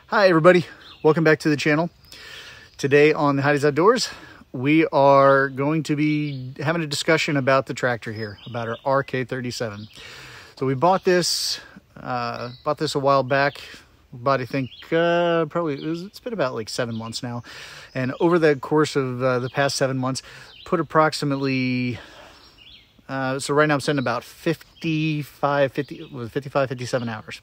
Hi everybody, welcome back to the channel. Today on the Heidi's Outdoors, we are going to be having a discussion about the tractor here, about our RK37. So we bought this a while back, I think it's been about like 7 months now. And over the course of the past 7 months, put approximately, so right now I'm sitting about 57 hours.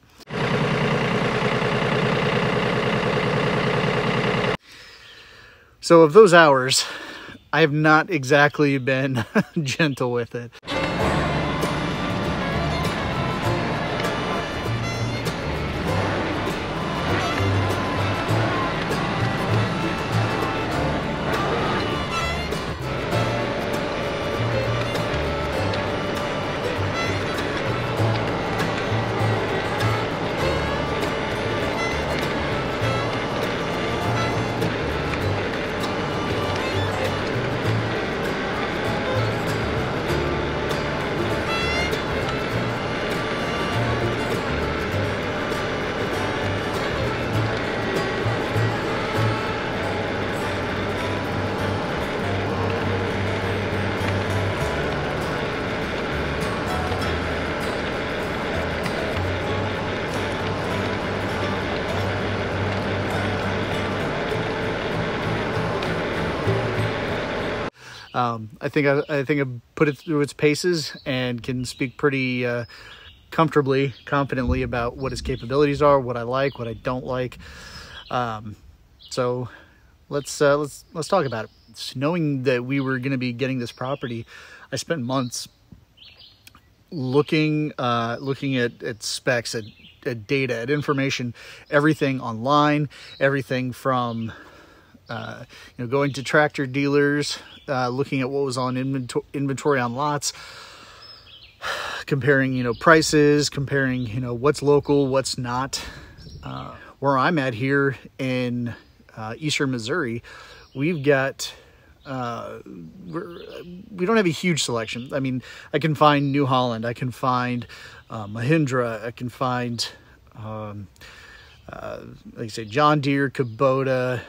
So of those hours, I have not exactly been gentle with it. I think I put it through its paces and can speak pretty comfortably, confidently about what its capabilities are, what I like, what I don't like. So let's talk about it. So knowing that we were going to be getting this property, I spent months looking at specs, at data, at information, everything online, everything from going to tractor dealers, looking at what was on inventory on lots, comparing, prices, comparing, what's local, what's not. Where I'm at here in eastern Missouri, we've got, we don't have a huge selection. I mean, I can find New Holland, I can find Mahindra, I can find, like I say, John Deere, Kubota.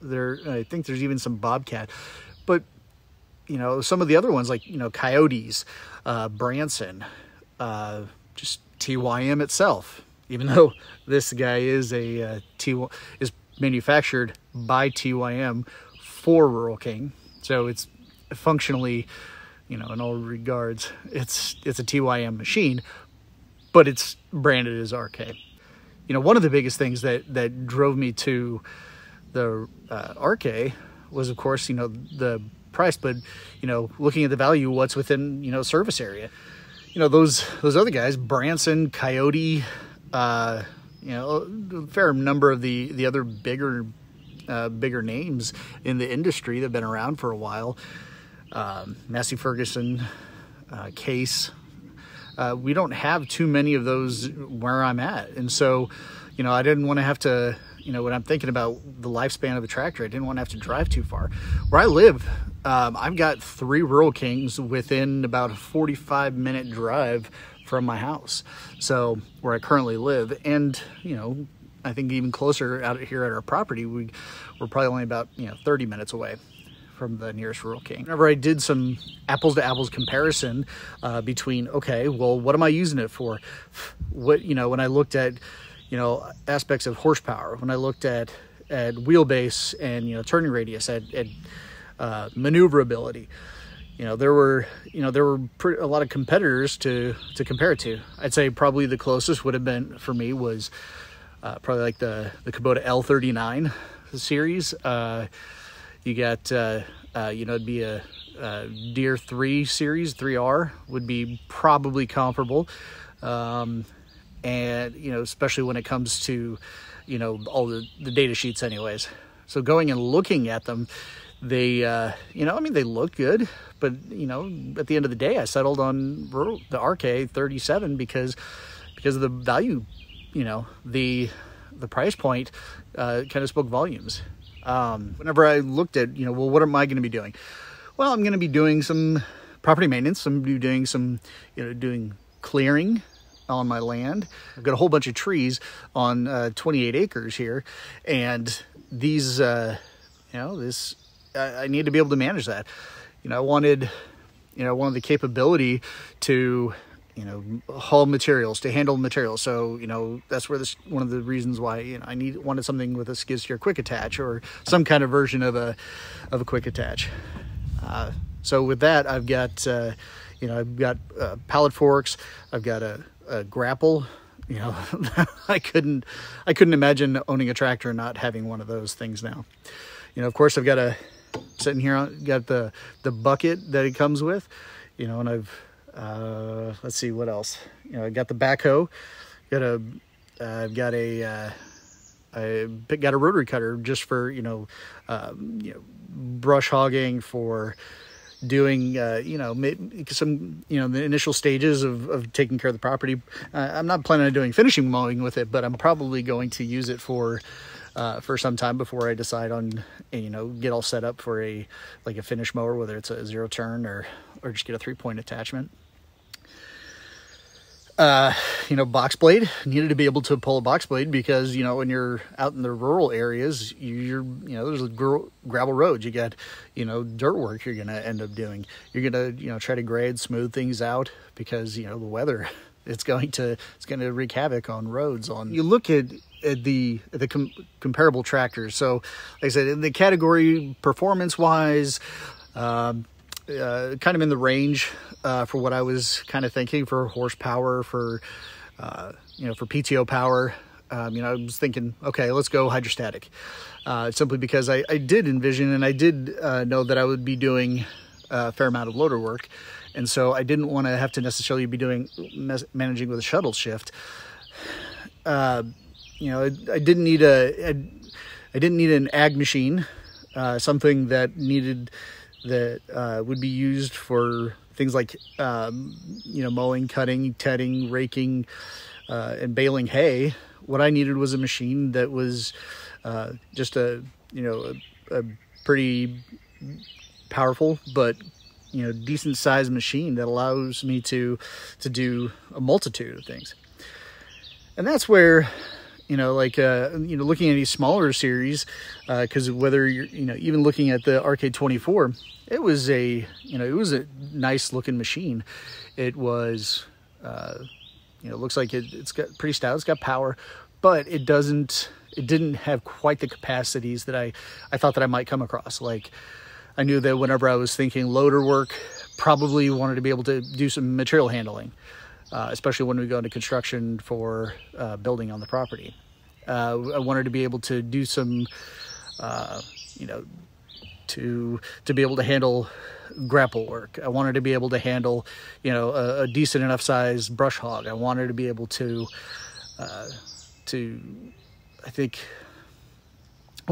I think there's even some Bobcat, but some of the other ones like Coyotes, Branson, just TYM itself. Even though this guy is is manufactured by TYM for Rural King, so it's functionally, in all regards, it's a TYM machine, but it's branded as RK. One of the biggest things that drove me to the RK was, of course, the price, but looking at the value, what's within service area. Those other guys, Branson, Coyote, a fair number of the other bigger names in the industry that have been around for a while. Massey Ferguson, Case. We don't have too many of those where I'm at, and so I didn't want to have to. When I'm thinking about the lifespan of a tractor, I didn't want to have to drive too far. Where I live, I've got 3 Rural Kings within about a 45-minute drive from my house. So where I currently live, and I think even closer out here at our property, we're probably only about 30 minutes away from the nearest Rural King. Whenever I did some apples to apples comparison between, okay, well, what am I using it for? What when I looked at aspects of horsepower, when I looked at wheelbase and turning radius, at maneuverability, there were a lot of competitors to compare it to. I'd say probably the closest would have been for me was probably like the Kubota L39 series. You got it'd be a Deere 3 series, 3R would be probably comparable. And especially when it comes to all the data sheets anyways. So going and looking at them, they they look good, but at the end of the day, I settled on the RK37 because of the value. The price point kind of spoke volumes. Whenever I looked at well, what am I going to be doing? Well, I'm going to be doing some property maintenance. I'm going to be doing some doing clearing, on my land. I've got a whole bunch of trees on 28 acres here, and these, I need to be able to manage that. I wanted the capability to, haul materials, to handle materials. So, that's where one of the reasons why, I wanted something with a skid steer quick attach, or some kind of version of a quick attach. So with that, I've got, pallet forks. I've got a grapple. I couldn't imagine owning a tractor and not having one of those things now. Of course, I've got sitting here, got the bucket that it comes with, and I've, let's see what else. I got the backhoe, I've got a rotary cutter just for, brush hogging, for doing, some, the initial stages of taking care of the property. I'm not planning on doing finishing mowing with it, but I'm probably going to use it for some time before I decide on, get all set up for a finish mower, whether it's a 0 turn or just get a 3-point attachment. Box blade. Needed to be able to pull a box blade because, when you're out in the rural areas, there's gravel roads. You got, dirt work you're going to end up doing. You're going to, try to grade, smooth things out because, the weather, it's going to wreak havoc on roads. You look at the comparable tractors. So like I said, in the category performance wise, kind of in the range for what I was kind of thinking for horsepower, for for PTO power. I was thinking, okay, let's go hydrostatic, simply because I did envision and I did know that I would be doing a fair amount of loader work, and so I didn't want to have to necessarily be managing with a shuttle shift. I didn't need an ag machine, something that would be used for things like, mowing, cutting, tedding, raking, and baling hay. What I needed was a machine that was just a pretty powerful, but, decent sized machine that allows me to do a multitude of things. And that's where, looking at these smaller series, because whether you're, even looking at the RK24, it was a nice looking machine. It was, looks like it's got pretty stout. It's got power, but it didn't have quite the capacities that I thought that I might come across. Like, I knew that whenever I was thinking loader work, probably wanted to be able to do some material handling, especially when we go into construction for building on the property. I wanted to be able to do some, to be able to handle grapple work. I wanted to be able to handle, a decent enough size brush hog. I wanted to be able to I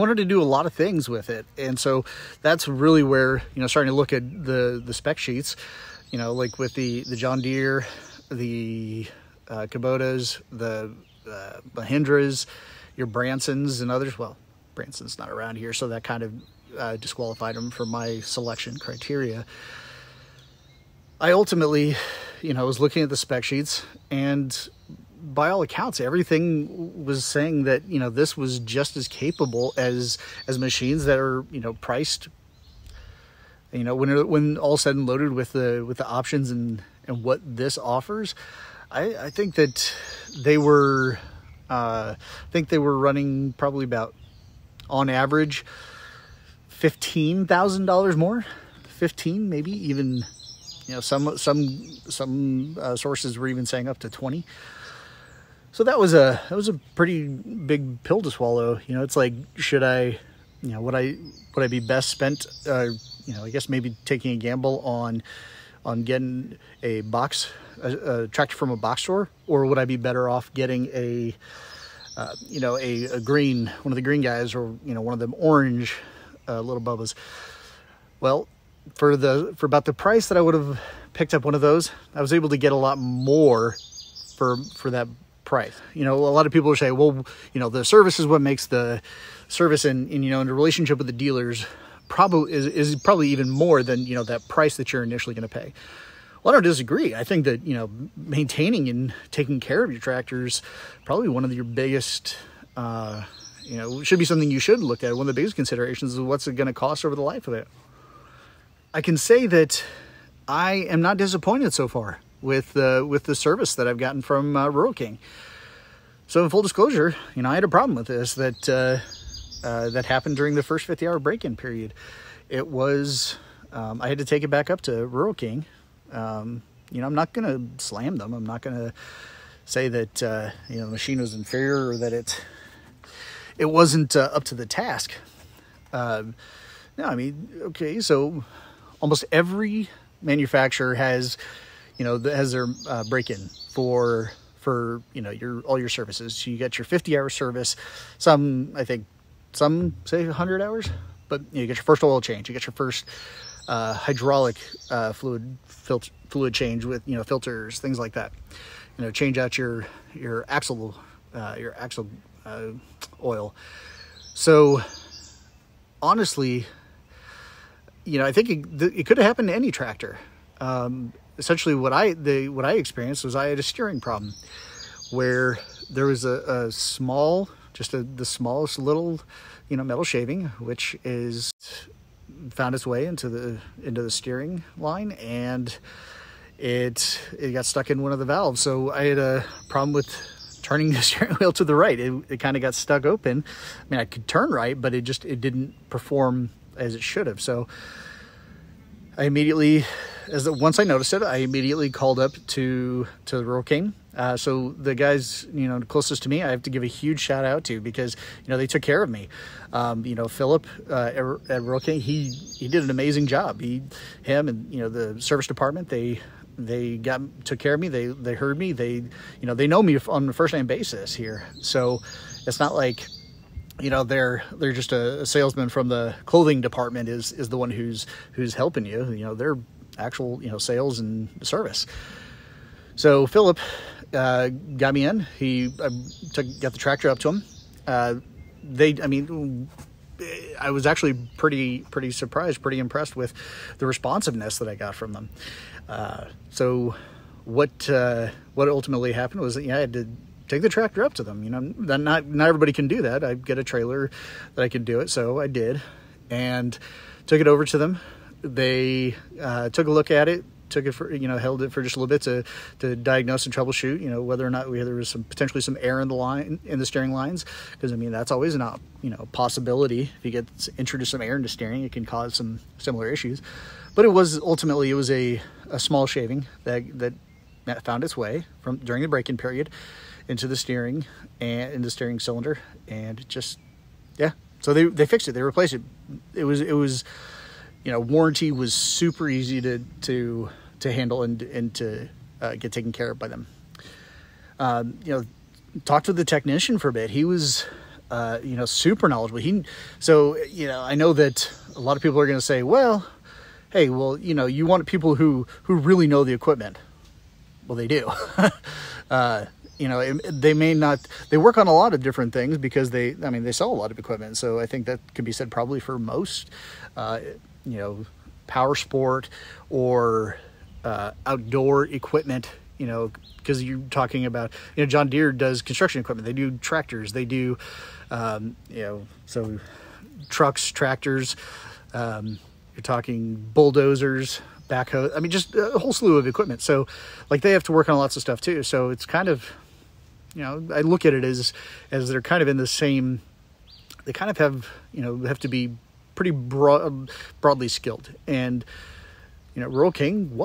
wanted to do a lot of things with it. And so that's really where, starting to look at the spec sheets, like with the John Deere, the Kubotas, the Mahindras, your Bransons and others. Well, Branson's not around here, so that kind of disqualified them from my selection criteria. I ultimately, was looking at the spec sheets, and by all accounts, everything was saying that, this was just as capable as machines that are, priced, when all said and loaded with the options and what this offers. I think that they were, running probably about, on average, $15,000 more, 15, maybe even, some sources were even saying up to 20. So that was a pretty big pill to swallow. It's like, should I, would I be best spent, I guess maybe taking a gamble on getting a tractor from a box store, or would I be better off getting a green, one of the green guys, or, one of them orange little Bubba's? Well, for about the price that I would have picked up one of those, I was able to get a lot more for that price. A lot of people will say, well, the service is what makes the service, and the relationship with the dealers is probably even more than, that price that you're initially going to pay. Well, I don't disagree. I think that, you know, maintaining and taking care of your tractors probably one of your biggest, you know, should be something you should look at. One of the biggest considerations is what's it going to cost over the life of it. I can say that I am not disappointed so far with the service that I've gotten from Rural King. So in full disclosure, you know, I had a problem with this that happened during the first 50-hour break-in period. It was, I had to take it back up to Rural King. You know, I'm not going to slam them. I'm not going to say that, you know, the machine was inferior or that it wasn't up to the task. No, I mean, okay, so almost every manufacturer has, you know, has their break-in for you know, all your services. So you get your 50-hour service. Some, I think, some say 100 hours, but you get your first oil change. You get your first hydraulic fluid change with, you know, filters, things like that. You know, change out your axle oil. So honestly, you know, I think it could have happened to any tractor. Essentially, what I experienced was I had a steering problem where there was the smallest little, you know, metal shaving, which found its way into the steering line, and it got stuck in one of the valves. So I had a problem with turning the steering wheel to the right. It kind of got stuck open. I mean, I could turn right, but it didn't perform as it should have. So I immediately, once I noticed it, I immediately called up to Rural King. So the guys, you know, closest to me, I have to give a huge shout out to, because, you know, they took care of me. You know, Philip at Rural King, he did an amazing job. Him and, you know, the service department, they took care of me. They heard me. You know, they know me on a first name basis here. So it's not like, you know, they're just a salesman from the clothing department is the one who's helping you. You know, they're actual, you know, sales and service. So Philip got me in. Got the tractor up to him. I mean, I was actually pretty surprised, pretty impressed with the responsiveness that I got from them. So what ultimately happened was that, yeah, I had to take the tractor up to them. You know, not everybody can do that. I get a trailer that I could do it, so I did, and took it over to them. They took a look at it, took it for, you know, held it for just a little bit to diagnose and troubleshoot, you know, whether or not there was potentially some air in the steering lines, because I mean, that's always an possibility. If you get introduce some air into steering, it can cause some similar issues. But it was a small shaving that found its way during the break-in period into the steering and in the steering cylinder, and just, yeah. So they fixed it. They replaced it. It was, you know, warranty was super easy to handle and to get taken care of by them. You know, talked to the technician for a bit. He was, you know, super knowledgeable. So, you know, I know that a lot of people are going to say, well, hey, well, you know, you want people who really know the equipment. Well, they do. You know, they work on a lot of different things because they sell a lot of equipment. So I think that could be said probably for most, you know, power sport or outdoor equipment, you know, because you're talking about, you know, John Deere does construction equipment. They do tractors. They do, you know, so trucks, tractors, you're talking bulldozers, backhoe. I mean, just a whole slew of equipment. So like they have to work on lots of stuff too. So it's kind of, you know, I look at it as they're kind of in the same, they kind of have, you know, have to be pretty broadly skilled. And, you know, Rural King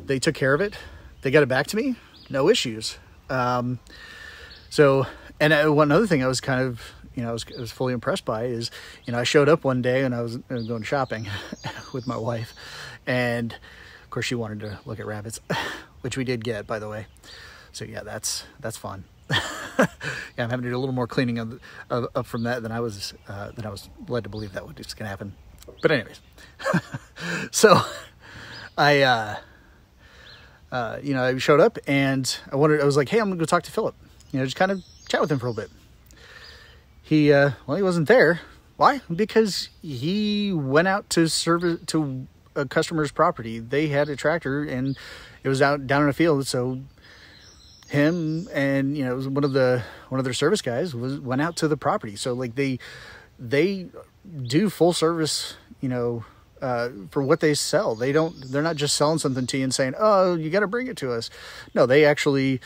they took care of it. They got it back to me. No issues. So, and one other thing I was kind of, you know, I was fully impressed by is, you know, I showed up one day and I was going shopping with my wife, and of course she wanted to look at rabbits, which we did get, by the way. So yeah, that's fun. Yeah, I'm having to do a little more cleaning up from that than I was led to believe that was going to happen. But anyways, so I you know, I showed up and I was like, hey, I'm gonna go talk to Philip. You know, just kind of chat with him for a little bit. He wasn't there. Why? Because he went out to a customer's property. They had a tractor and it was out down in a field. So him and, you know, it was one of their service guys went out to the property. So like they do full service, you know, for what they sell. They're not just selling something to you and saying, oh, you got to bring it to us. No, they actually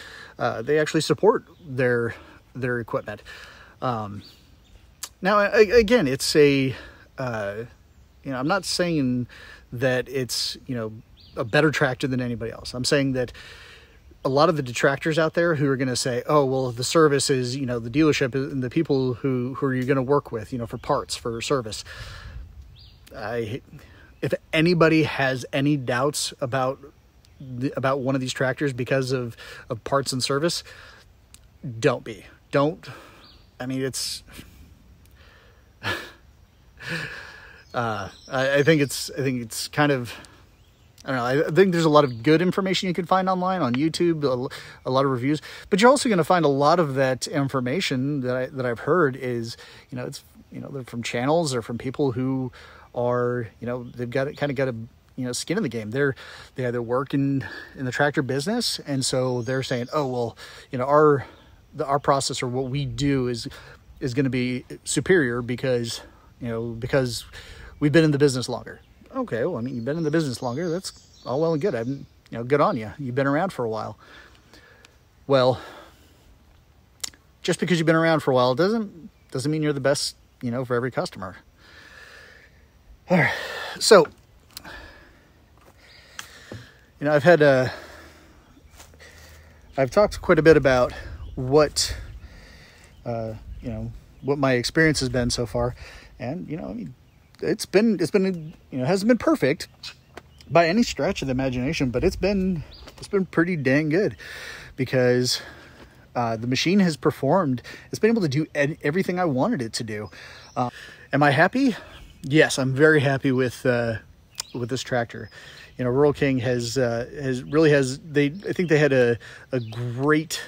support their equipment. Now, again, it's you know, I'm not saying that it's, you know, a better tractor than anybody else. I'm saying that a lot of the detractors out there who are going to say, oh, well, the service is, you know, the dealership and the people who are you going to work with, you know, for parts, for service. If anybody has any doubts about one of these tractors because of parts and service, don't. I mean, it's, I think it's kind of, I don't know. I think there's a lot of good information you can find online on YouTube, a lot of reviews, but you're also going to find a lot of that information that I've heard is, you know, it's, you know, they're from channels or from people who are, you know, they've got a, you know, skin in the game. They either work in the tractor business. And so they're saying, oh, well, you know, our process or what we do is going to be superior because we've been in the business longer. Okay, well, I mean, you've been in the business longer. That's all well and good. You know, good on you. You've been around for a while. Well, just because you've been around for a while doesn't mean you're the best, you know, for every customer. All right. So, you know, I've talked quite a bit about what, you know, what my experience has been so far. And, you know, I mean, it's been, you know, hasn't been perfect by any stretch of the imagination, but it's been pretty dang good because the machine has performed. It's been able to do everything I wanted it to do. Am I happy? Yes, I'm very happy with this tractor. You know, Rural King I think they had a great,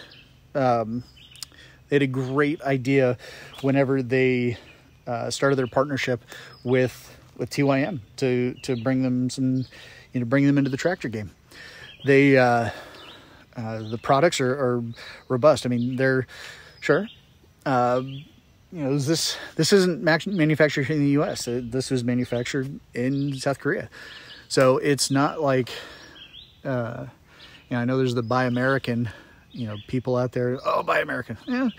idea whenever they started their partnership with TYM to bring them bring them into the tractor game. They the products are robust. I mean, they're sure. You know, this isn't manufactured in the U.S. This was manufactured in South Korea, so it's not like you know. I know there's the Buy American, you know, people out there. Oh, Buy American. Yeah.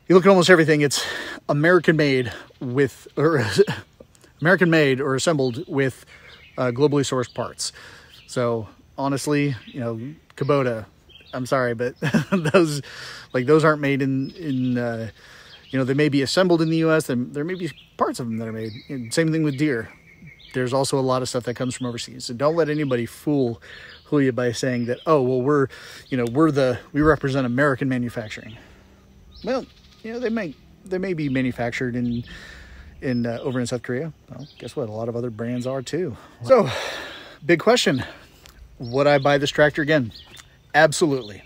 You look at almost everything, it's American made or assembled with globally sourced parts. So honestly, you know, Kubota, I'm sorry, but those aren't made in you know, they may be assembled in the U.S. There may be parts of them that are made. Same thing with Deere. There's also a lot of stuff that comes from overseas. So don't let anybody fool you by saying that, oh, well, we represent American manufacturing. Well, you know, they may be manufactured in over in South Korea. Well, guess what? A lot of other brands are too. So, big question: would I buy this tractor again? Absolutely.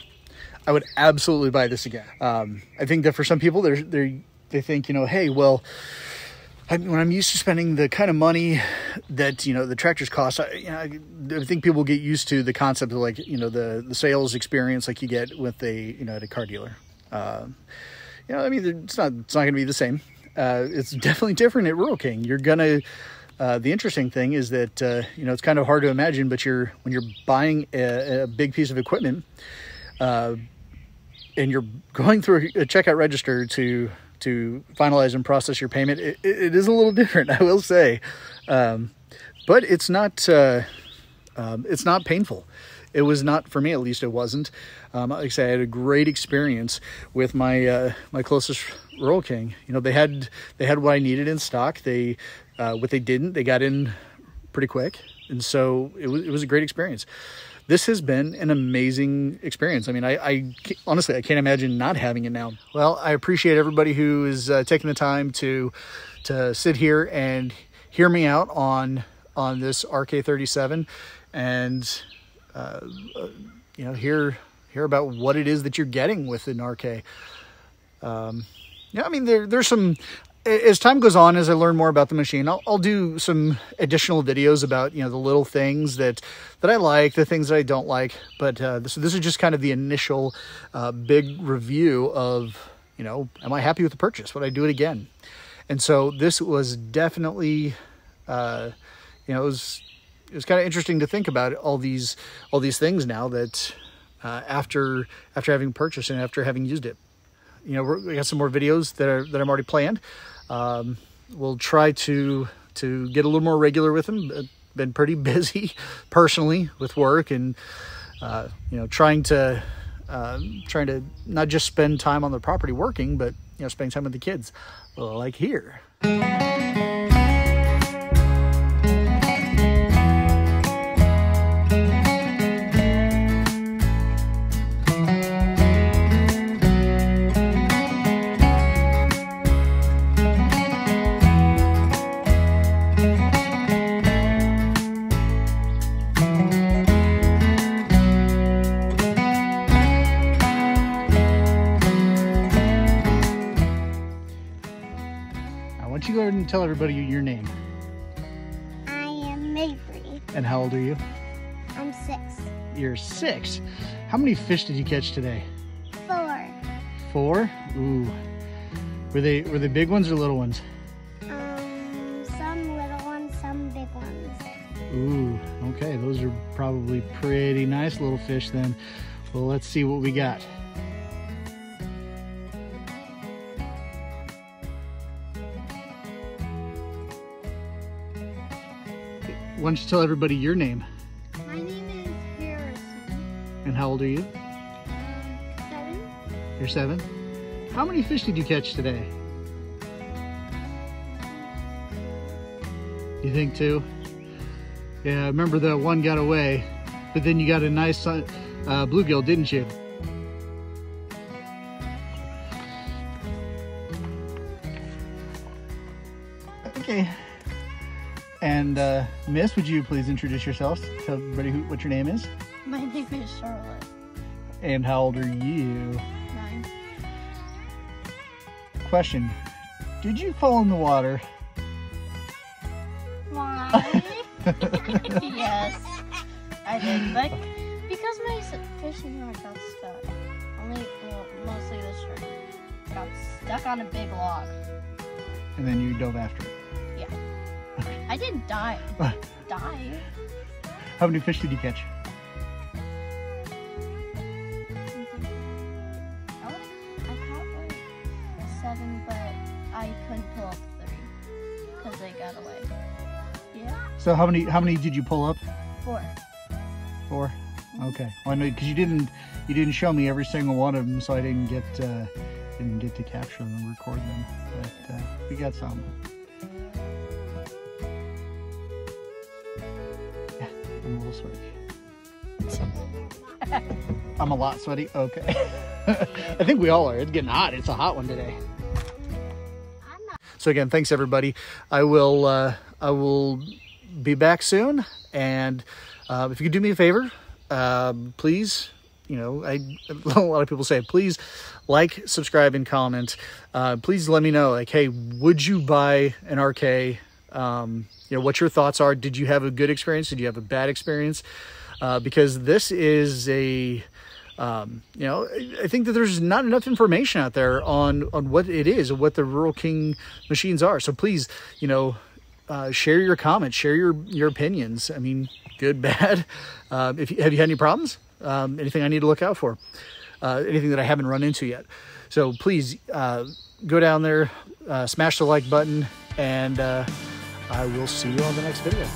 I would absolutely buy this again. I think that for some people, they think, you know, hey, well, when I'm used to spending the kind of money that, you know, the tractors cost, I think people get used to the concept of, like, you know, the sales experience like you get with at a car dealer. You know, I mean, it's not going to be the same. It's definitely different at Rural King. You're gonna. The interesting thing is that you know, it's kind of hard to imagine, but when you're buying a big piece of equipment, and you're going through a checkout register to finalize and process your payment, it is a little different, I will say, but it's not painful. It was not, for me at least. It wasn't. Like I say, I had a great experience with my my closest Rural King. You know, they had what I needed in stock. What they didn't, they got in pretty quick, and so it was a great experience. This has been an amazing experience. I mean, I honestly, I can't imagine not having it now. Well, I appreciate everybody who is taking the time to sit here and hear me out on this RK37 and you know, hear about what it is that you're getting with an RK. Yeah, I mean, there's some, as time goes on, as I learn more about the machine, I'll do some additional videos about, you know, the little things that I like, the things that I don't like. But this is just kind of the initial big review of, you know, am I happy with the purchase? Would I do it again? And so this was definitely, you know, it was kind of interesting to think about all these things now that after having purchased and after having used it. You know, we got some more videos that I'm already planned. We'll try to get a little more regular with them. Been pretty busy personally with work and, you know, trying to not just spend time on the property working, but, you know, spending time with the kids, like here. Why don't you go ahead and tell everybody your name? I am Mabry. And how old are you? I'm 6. You're 6. How many fish did you catch today? 4. 4? Ooh. Were they big ones or little ones? Some little ones, some big ones. Ooh, okay. Those are probably pretty nice little fish then. Well, let's see what we got. Why don't you tell everybody your name? My name is Harrison. And how old are you? 7. You're 7. How many fish did you catch today? You think 2? Yeah, I remember the one got away, but then you got a nice bluegill, didn't you? Okay. And Miss, would you please introduce yourself? Tell everybody what your name is. My name is Charlotte. And how old are you? 9. Question. Did you fall in the water? Why? Yes, I did. But because my fishing rod got stuck. Mostly the string. Got stuck on a big log. And then you dove after it. Yeah. I didn't die. How many fish did you catch? I caught like 7, but I couldn't pull up 3 because they got away. Yeah. So how many did you pull up? 4. 4. Okay. Well, I know because you didn't show me every single one of them, so I didn't get to capture them and record them. But we got some. I'm a little sweaty. I'm a lot sweaty? Okay. I think we all are. It's getting hot. It's a hot one today. So again, thanks everybody. I will be back soon. And if you could do me a favor, please, you know, a lot of people say, please like, subscribe, and comment. Please let me know, like, hey, would you buy an RK? You know, what your thoughts are. Did you have a good experience? Did you have a bad experience? Because this is a, you know, I think that there's not enough information out there on what it is and what the Rural King machines are. So please, you know, share your comments, share your opinions. I mean, good, bad. Have you had any problems? Anything I need to look out for? Anything that I haven't run into yet? So please go down there, smash the like button, and I will see you on the next video.